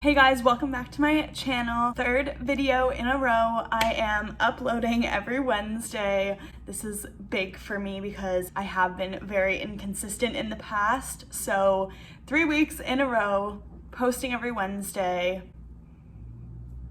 Hey guys, welcome back to my channel. Third video in a row. I am uploading every Wednesday. This is big for me because I have been very inconsistent in the past. So 3 weeks in a row, posting every Wednesday.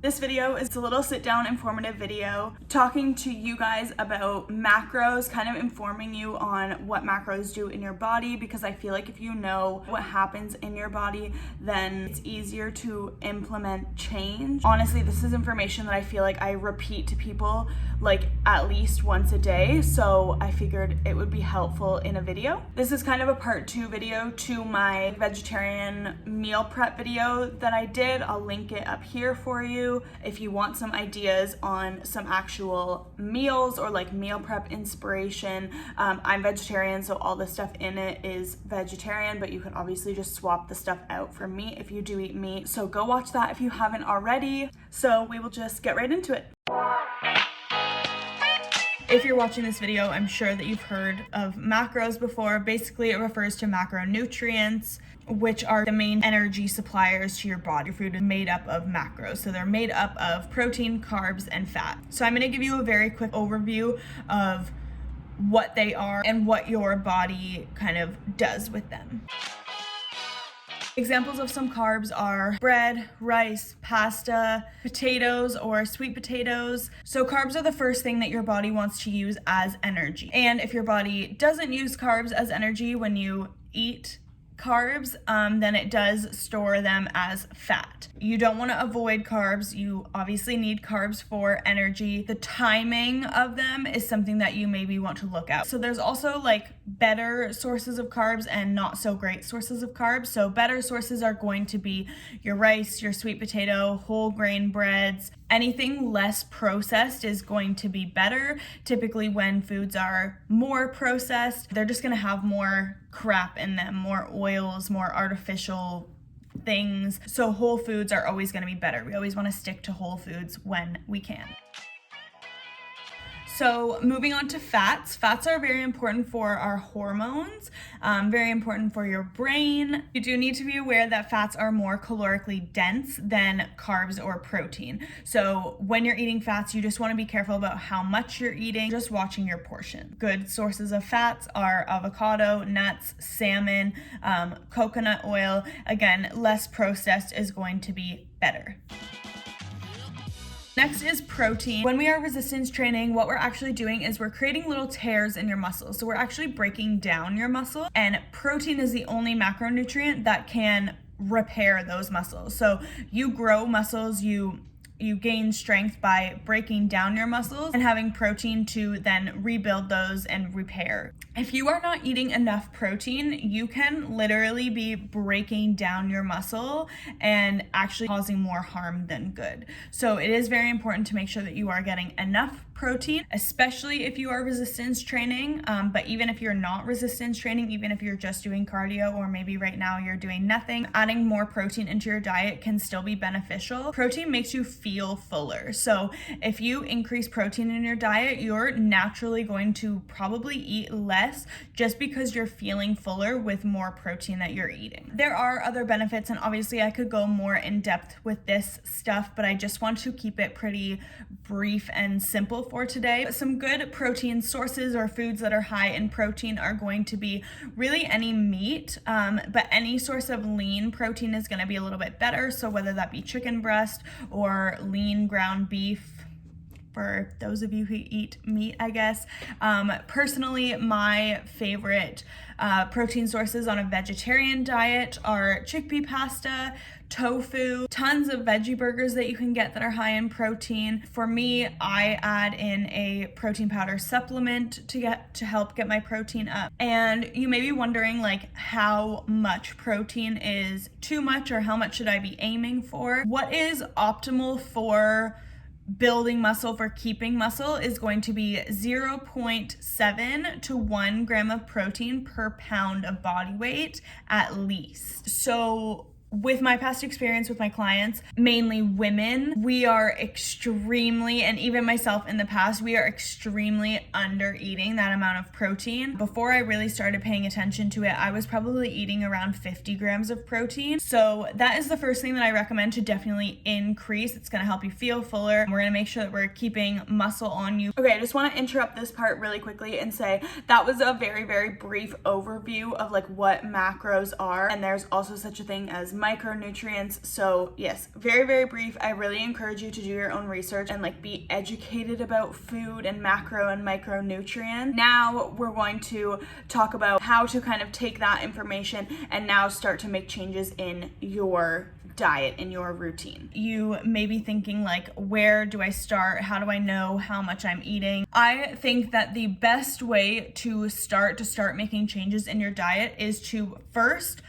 This video is a little sit down informative video talking to you guys about macros, kind of informing you on what macros do in your body, because I feel like if you know what happens in your body, then it's easier to implement change. Honestly, this is information that I feel like I repeat to people like at least once a day, so I figured it would be helpful in a video. This is kind of a part 2 video to my vegetarian meal prep video that I did. I'll link it up here for you if you want some ideas on some actual meals or like meal prep inspiration. I'm vegetarian, so all the stuff in it is vegetarian, but you can obviously just swap the stuff out for meat if you do eat meat. So go watch that if you haven't already. So we will just get right into it. If you're watching this video, I'm sure that you've heard of macros before. Basically, it refers to macronutrients, which are the main energy suppliers to your body. Your food is made up of macros. So they're made up of protein, carbs, and fat. So I'm gonna give you a very quick overview of what they are and what your body kind of does with them. Examples of some carbs are bread, rice, pasta, potatoes or sweet potatoes. So carbs are the first thing that your body wants to use as energy. And if your body doesn't use carbs as energy when you eat carbs, then it does store them as fat. You don't want to avoid carbs. You obviously need carbs for energy. The timing of them is something that you maybe want to look at. So there's also like better sources of carbs and not so great sources of carbs. So better sources are going to be your rice, your sweet potato, whole grain breads. Anything less processed is going to be better. Typically when foods are more processed, they're just going to have more crap in them, more oils, more artificial things. So whole foods are always going to be better. We always want to stick to whole foods when we can. So moving on to fats. Fats are very important for our hormones, very important for your brain. You do need to be aware that fats are more calorically dense than carbs or protein. So when you're eating fats, you just want to be careful about how much you're eating, just watching your portion. Good sources of fats are avocado, nuts, salmon, coconut oil. Again, less processed is going to be better. Next is protein. When we are resistance training, what we're actually doing is we're creating little tears in your muscles. So we're actually breaking down your muscle, and protein is the only macronutrient that can repair those muscles. So you grow muscles, you gain strength by breaking down your muscles and having protein to then rebuild those and repair. If you are not eating enough protein, you can literally be breaking down your muscle and actually causing more harm than good. So it is very important to make sure that you are getting enough protein, especially if you are resistance training. But even if you're not resistance training, even if you're just doing cardio, or maybe right now you're doing nothing, adding more protein into your diet can still be beneficial. Protein makes you feel fuller. So if you increase protein in your diet, you're naturally going to probably eat less just because you're feeling fuller with more protein that you're eating. There are other benefits, and obviously I could go more in depth with this stuff, but I just want to keep it pretty brief and simple for today. Some good protein sources or foods that are high in protein are going to be really any meat, but any source of lean protein is going to be a little bit better. So whether that be chicken breast or lean ground beef, for those of you who eat meat, I guess. Personally, my favorite protein sources on a vegetarian diet are chickpea pasta, tofu, tons of veggie burgers that you can get that are high in protein. For me, I add in a protein powder supplement to help get my protein up. And you may be wondering like how much protein is too much, or how much should I be aiming for? What is optimal for building muscle, for keeping muscle, is going to be 0.7 to 1 gram of protein per pound of body weight at least. So with my past experience with my clients, mainly women, we are extremely, and even myself in the past, we are extremely under eating that amount of protein. Before I really started paying attention to it, I was probably eating around 50 grams of protein. So that is the first thing that I recommend to definitely increase. It's gonna help you feel fuller. We're gonna make sure that we're keeping muscle on you. Okay, I just wanna interrupt this part really quickly and say that was a very, very brief overview of like what macros are. And there's also such a thing as micronutrients. So yes, very, very brief. I really encourage you to do your own research and like be educated about food and macro and micronutrients. Now we're going to talk about how to kind of take that information and now start to make changes in your diet, in your routine. You may be thinking like, where do I start? How do I know how much I'm eating? I think that the best way to start making changes in your diet is to first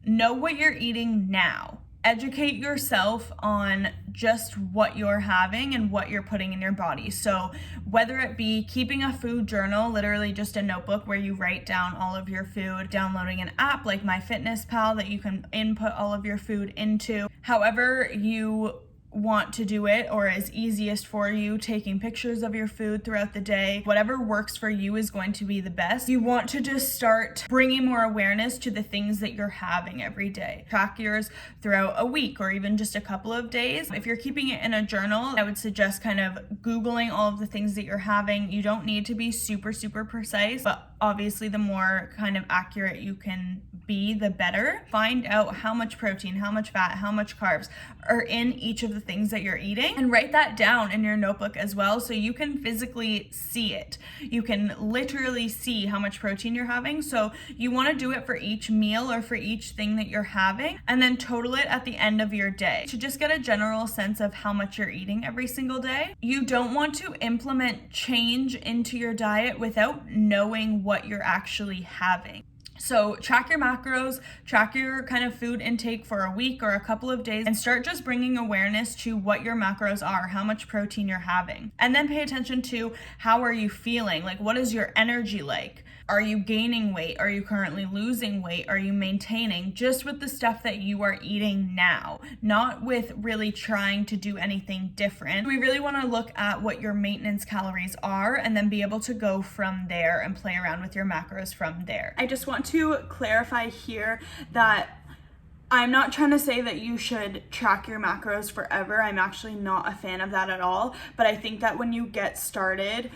know what you're eating now. Educate yourself on just what you're having and what you're putting in your body. So whether it be keeping a food journal, literally just a notebook where you write down all of your food, downloading an app like MyFitnessPal that you can input all of your food into, however you want to do it or is easiest for you, taking pictures of your food throughout the day. Whatever works for you is going to be the best. You want to just start bringing more awareness to the things that you're having every day. Track yours throughout a week or even just a couple of days. If you're keeping it in a journal, I would suggest kind of Googling all of the things that you're having. You don't need to be super, super precise, but obviously the more kind of accurate you can be, the better. Find out how much protein, how much fat, how much carbs are in each of the things that you're eating, and write that down in your notebook as well so you can physically see it. You can literally see how much protein you're having. So you want to do it for each meal or for each thing that you're having, and then total it at the end of your day to just get a general sense of how much you're eating every single day. You don't want to implement change into your diet without knowing what you're actually having. So track your macros, track your kind of food intake for a week or a couple of days, and start just bringing awareness to what your macros are, how much protein you're having. And then pay attention to how are you feeling? Like, what is your energy like? Are you gaining weight? Are you currently losing weight? Are you maintaining? Just with the stuff that you are eating now, not with really trying to do anything different. We really want to look at what your maintenance calories are and then be able to go from there and play around with your macros from there. I just want to clarify here that I'm not trying to say that you should track your macros forever. I'm actually not a fan of that at all. But I think that when you get started,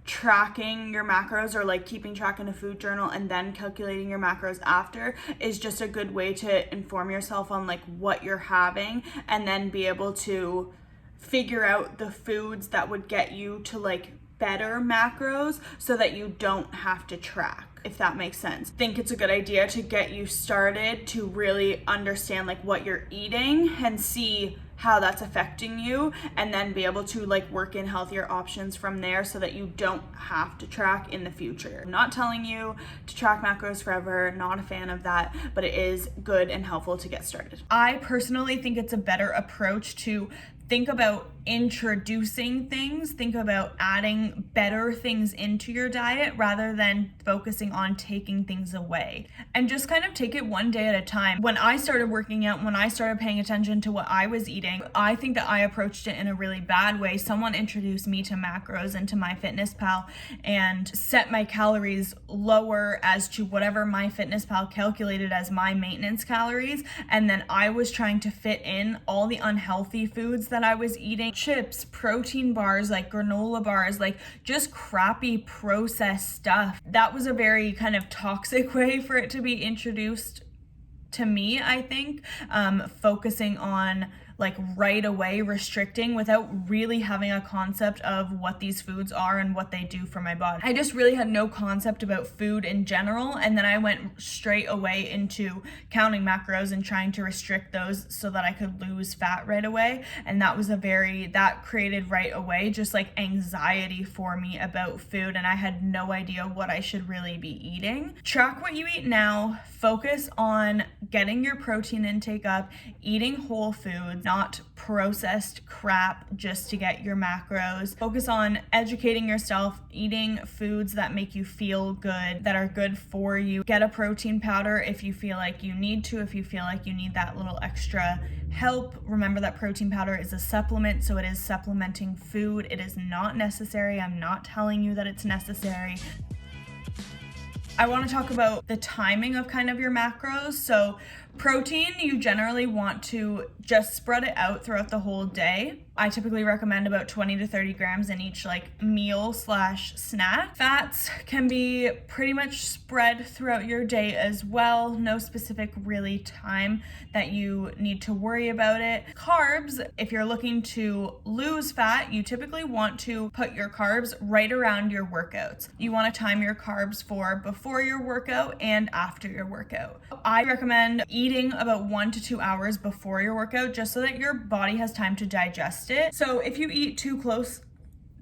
tracking your macros or like keeping track in a food journal and then calculating your macros after is just a good way to inform yourself on like what you're having and then be able to figure out the foods that would get you to like better macros so that you don't have to track, if that makes sense. I think it's a good idea to get you started to really understand like what you're eating and see how that's affecting you, and then be able to like work in healthier options from there so that you don't have to track in the future. I'm not telling you to track macros forever, not a fan of that, but it is good and helpful to get started. I personally think it's a better approach to think about introducing things, think about adding better things into your diet rather than focusing on taking things away. And just kind of take it one day at a time. When I started working out, when I started paying attention to what I was eating, I think that I approached it in a really bad way. Someone introduced me to macros and to MyFitnessPal and set my calories lower as to whatever MyFitnessPal calculated as my maintenance calories. And then I was trying to fit in all the unhealthy foods that I was eating. Chips, protein bars, like granola bars, like just crappy processed stuff. That was a very kind of toxic way for it to be introduced to me, I think. Focusing on like right away restricting without really having a concept of what these foods are and what they do for my body. I just really had no concept about food in general, and then I went straight away into counting macros and trying to restrict those so that I could lose fat right away, and that created right away just like anxiety for me about food, and I had no idea what I should really be eating. Track what you eat now, focus on getting your protein intake up, eating whole foods, not processed crap just to get your macros. Focus on educating yourself, eating foods that make you feel good, that are good for you. Get a protein powder if you feel like you need to, if you feel like you need that little extra help. Remember that protein powder is a supplement, so it is supplementing food. It is not necessary. I'm not telling you that it's necessary. I want to talk about the timing of kind of your macros. So protein, you generally want to just spread it out throughout the whole day. I typically recommend about 20 to 30 grams in each like meal / snack. Fats can be pretty much spread throughout your day as well. No specific really time that you need to worry about it. Carbs, if you're looking to lose fat, you typically want to put your carbs right around your workouts. You want to time your carbs for before your workout and after your workout. I recommend eating about 1 to 2 hours before your workout just so that your body has time to digest it. So if you eat too close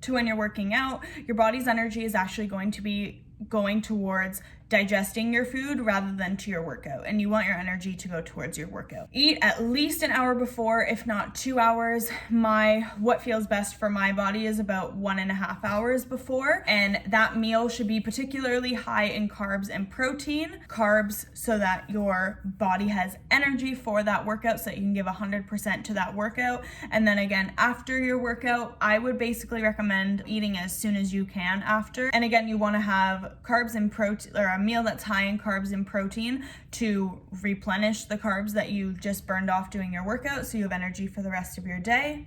to when you're working out, your body's energy is actually going to be going towards digesting your food rather than to your workout, and you want your energy to go towards your workout. Eat at least an hour before, if not 2 hours. What feels best for my body is about 1.5 hours before, and that meal should be particularly high in carbs and protein. Carbs so that your body has energy for that workout, so that you can give 100% to that workout. And then again, after your workout, I would basically recommend eating as soon as you can after. And again, you want to have carbs and protein, or a meal that's high in carbs and protein, to replenish the carbs that you just burned off doing your workout, so you have energy for the rest of your day,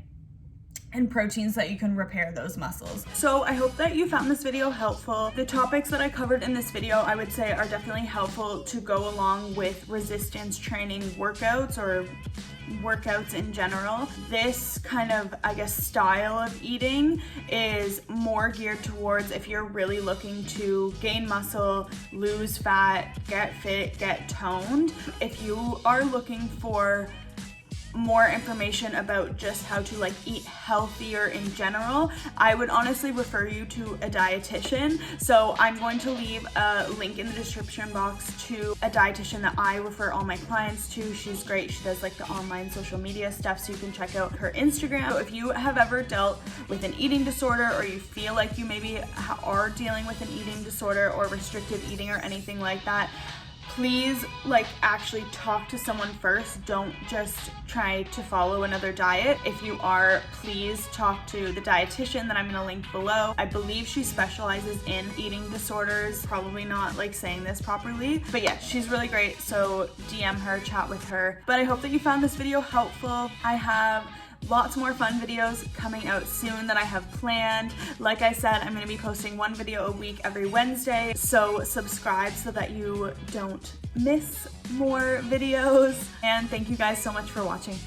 and proteins that you can repair those muscles. So I hope that you found this video helpful. The topics that I covered in this video, I would say, are definitely helpful to go along with resistance training workouts or workouts in general. This kind of, I guess, style of eating is more geared towards if you're really looking to gain muscle, lose fat, get fit, get toned. If you are looking for more information about just how to like eat healthier in general, I would honestly refer you to a dietitian. So I'm going to leave a link in the description box to a dietitian that I refer all my clients to. She's great. She does like the online social media stuff, so you can check out her Instagram. So if you have ever dealt with an eating disorder, or you feel like you maybe are dealing with an eating disorder or restrictive eating or anything like that, please actually talk to someone first. Don't just try to follow another diet. If you are, please talk to the dietitian that I'm gonna link below. I believe she specializes in eating disorders. Probably not saying this properly, but yeah, she's really great. So DM her, chat with her. But I hope that you found this video helpful. I have lots more fun videos coming out soon that I have planned. Like I said, I'm going to be posting one video a week every Wednesday, so subscribe so that you don't miss more videos. And thank you guys so much for watching.